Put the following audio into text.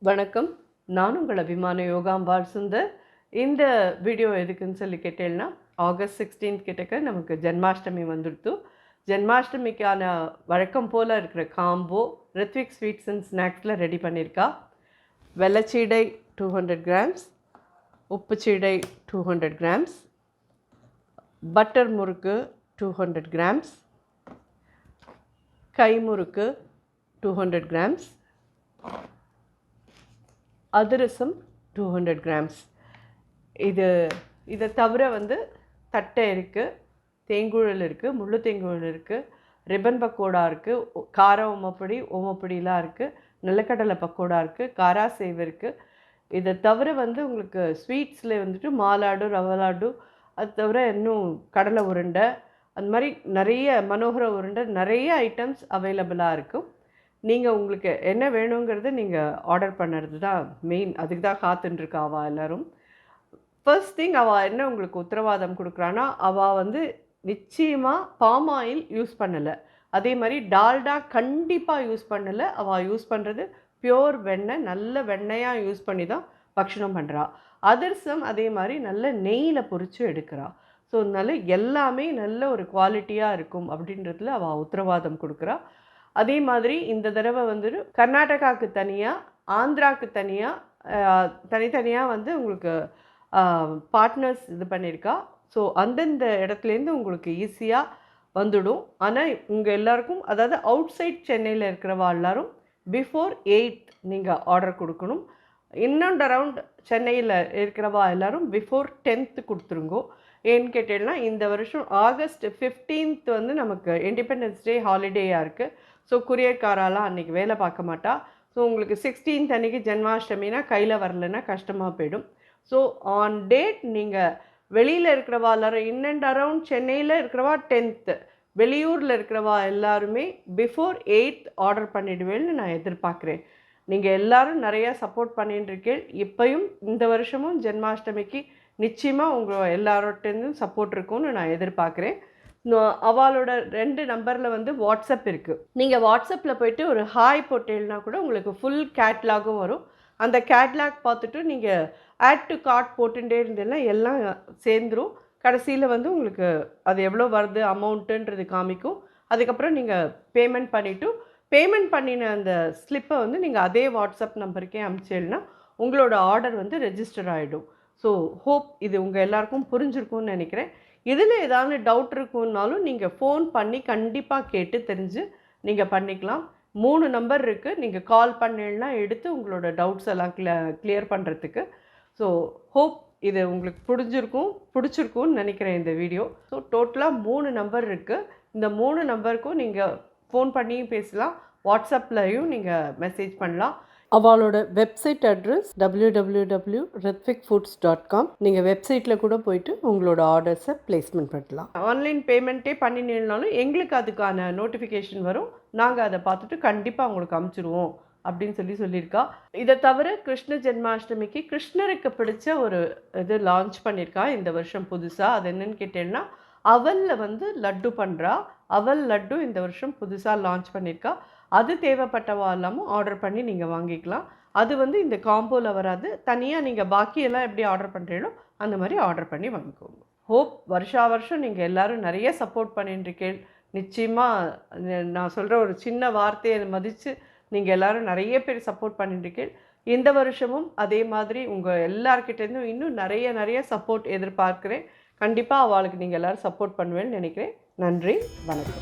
வணக்கம். நான் உங்கள் அபிமான யோகாம்பாள் சுந்தர். இந்த வீடியோ எதுக்குன்னு சொல்லி கேட்டேன்னா, ஆகஸ்ட் 16 கிட்டக்க நமக்கு ஜென்மாஷ்டமி வந்துடுத்து. ஜென்மாஷ்டமிக்கான வழக்கம் போல் இருக்கிற காம்போ ரித்விக் ஸ்வீட்ஸ் அண்ட் ஸ்நாக்ஸில் ரெடி பண்ணியிருக்கா. வெள்ளச்சீடை 200 கிராம்ஸ், உப்பு சீடை 200 கிராம்ஸ், பட்டர் முறுக்கு 200 கிராம்ஸ், கை முறுக்கு 200 கிராம்ஸ், அதிரசம் 200 கிராம்ஸ். இதை தவிர தட்டை இருக்குது, தேங்குழல் இருக்குது, முள்ளு தேங்குழல் இருக்குது, ரிப்பன் பக்கோடா இருக்குது, கார ஓமப்பொடிலாம் இருக்குது, நிலக்கடலை பக்கோடா இருக்குது, காரா சேவ் இருக்குது. இதை தவிர உங்களுக்கு ஸ்வீட்ஸில் மாலாடு, ரவா லாடு, அது தவிர இன்னும் கடலை உருண்டை, அந்த மாதிரி நிறைய மனோகர உருண்டை, நிறைய ஐட்டம்ஸ் அவைலபிளாக இருக்கும். நீங்கள் உங்களுக்கு என்ன வேணுங்கிறது நீங்கள் ஆர்டர் பண்ணுறது தான் மெயின். அதுக்கு தான் காத்துட்டுருக்கா அவள் எல்லோரும். ஃபர்ஸ்ட் திங் அவள் என்ன உங்களுக்கு உத்தரவாதம் கொடுக்குறான்னா, அவள் நிச்சயமாக பாம் ஆயில் யூஸ் பண்ணலை, அதே மாதிரி டால்டா கண்டிப்பாக யூஸ் பண்ணலை. அவள் யூஸ் பண்ணுறது பியோர் வெண்ணெய், நல்ல வெண்ணெயாக யூஸ் பண்ணி தான் பக்ஷணம் பண்ணுறா. அதிரசம் அதே மாதிரி நல்ல நெய்யில் பொரித்து எடுக்கிறா. ஸோ அதனால எல்லாமே நல்ல ஒரு குவாலிட்டியாக இருக்கும் அப்படின்றதுல அவள் உத்தரவாதம் கொடுக்குறா. அதே மாதிரி இந்த தடவை கர்நாடகாவுக்கு தனியாக, ஆந்திராவுக்கு தனியாக, தனித்தனியாக உங்களுக்கு பார்ட்னர்ஸ் இது பண்ணியிருக்கா. ஸோ அந்தந்த இடத்துலேருந்து உங்களுக்கு ஈஸியாக வந்துடும். ஆனால் உங்கள் எல்லாருக்கும், அதாவது அவுட் சைட் சென்னையில் இருக்கிறவா எல்லாரும் பிஃபோர் 8 நீங்கள் ஆர்டர் கொடுக்கணும். இன்னொன்று அரவுண்ட் சென்னையில் இருக்கிறவா எல்லோரும் பிஃபோர் 10 கொடுத்துருங்கோ. ஏன்னு கேட்டேன்னா, இந்த வருஷம் ஆகஸ்ட் 15 நமக்கு இண்டிபெண்டன்ஸ் டே ஹாலிடேயாக இருக்குது. ஸோ குரியர்காரெல்லாம் அன்றைக்கி வேலை பார்க்க மாட்டா. ஸோ உங்களுக்கு 16 அன்றைக்கி ஜென்மாஷ்டமினா கையில் வரலைன்னா கஷ்டமாக போயிடும். ஸோ ஆன் டேட் நீங்கள் வெளியில் இருக்கிறவா எல்லாரும், இன் அண்ட் அரவுண்ட் சென்னையில் இருக்கிறவா 10th, வெளியூரில் இருக்கிறவா எல்லாருமே பிஃபோர் 8 ஆர்டர் பண்ணிவிடுவேன்னு நான் எதிர்பார்க்குறேன். நீங்கள் எல்லோரும் நிறையா சப்போர்ட் பண்ணிட்டுருக்கேன். இப்போயும் இந்த வருஷமும் ஜென்மாஷ்டமிக்கு நிச்சயமாக உங்கள் எல்லாரோட்டேருந்தும் சப்போர்ட் இருக்கும்னு நான் எதிர்பார்க்குறேன். அவளோட 2 நம்பரில் வாட்ஸ்அப் இருக்குது. நீங்கள் வாட்ஸ்அப்பில் போய்ட்டு ஒரு ஹாய் போட்டேன்னா கூட உங்களுக்கு ஃபுல் கேட்லாகும் வரும். அந்த கேட்லாக் பார்த்துட்டு நீங்கள் ஆட் டு கார்ட் போட்டுட்டே இருந்தேன்னா எல்லாம் சேர்ந்துடும். கடைசியில் உங்களுக்கு அது எவ்வளோ வருது அமௌண்ட்டுன்றது காமிக்கும். அதுக்கப்புறம் நீங்கள் பேமெண்ட் பண்ணின அந்த ஸ்லிப்பை நீங்கள் அதே வாட்ஸ்அப் நம்பருக்கே அனுப்பிச்சேன்னா உங்களோட ஆர்டர் ரெஜிஸ்டர் ஆகிடும். ஸோ ஹோப் இது உங்கள் எல்லாருக்கும் புரிஞ்சிருக்கும்னு நினைக்கிறேன். இதில் ஏதாவது டவுட் இருக்குன்னாலும் நீங்கள் ஃபோன் பண்ணி கண்டிப்பாக கேட்டு தெரிஞ்சு நீங்கள் பண்ணிக்கலாம். 3 நம்பர் இருக்குது. நீங்கள் கால் பண்ணீங்கன்னா எடுத்து உங்களோட டவுட்ஸ் எல்லாம் கிளியர் பண்ணுறதுக்கு. ஸோ ஹோப் இது உங்களுக்கு பிடிச்சிருக்கும்னு நினைக்கிறேன் இந்த வீடியோ. ஸோ டோட்டலாக 3 நம்பர் இருக்குது. இந்த 3 நம்பருக்கும் நீங்கள் ஃபோன் பண்ணியும் பேசலாம், வாட்ஸ்அப்லையும் நீங்கள் மெசேஜ் பண்ணலாம். அவளோட வெப்சைட் அட்ரஸ் www.rithvikfoods.com. நீங்கள் வெப்சைட்டில் கூட போயிட்டு உங்களோட ஆர்டர்ஸை பிளேஸ்மெண்ட் பண்ணலாம். ஆன்லைன் பேமெண்ட்டே பண்ணினாலும் எங்களுக்கு அதுக்கான நோட்டிஃபிகேஷன் வரும். நாங்கள் அதை பார்த்துட்டு கண்டிப்பாக உங்களுக்கு அனுப்பிச்சிடுவோம் அப்படின்னு சொல்லியிருக்கா. இதை தவிர கிருஷ்ண ஜென்மாஷ்டமிக்கு கிருஷ்ணருக்கு பிடிச்ச ஒரு இது லான்ச் பண்ணியிருக்கா இந்த வருஷம் புதுசாக. அது என்னன்னு கேட்டேன்னா, அவலில் லட்டு பண்ணுறா. அவல் லட்டு இந்த வருஷம் புதுசாக லான்ச் பண்ணியிருக்கா. அது தேவைப்பட்டவா இல்லாமல் ஆர்டர் பண்ணி நீங்கள் வாங்கிக்கலாம். அது இந்த காம்போவில் வராது. தனியாக நீங்கள் பாக்கியெல்லாம் எப்படி ஆர்டர் பண்ணுறீங்களோ அந்த மாதிரி ஆர்டர் பண்ணி வாங்கிக்கோங்க. ஹோப் வருஷம் நீங்கள் எல்லோரும் நிறைய சப்போர்ட் பண்ணிட்டுருக்கேன். நிச்சயமாக நான் சொல்கிற ஒரு சின்ன வார்த்தையை மதித்து நீங்கள் எல்லோரும் நிறைய பேர் சப்போர்ட் பண்ணிட்டுருக்கேன். இந்த வருஷமும் அதே மாதிரி உங்கள் எல்லார்கிட்டேருந்தும் இன்னும் நிறைய சப்போர்ட் எதிர்பார்க்குறேன். கண்டிப்பாக அவளுக்கு நீங்கள் எல்லோரும் சப்போர்ட் பண்ணுவேன்னு நினைக்கிறேன். நன்றி, வணக்கம்.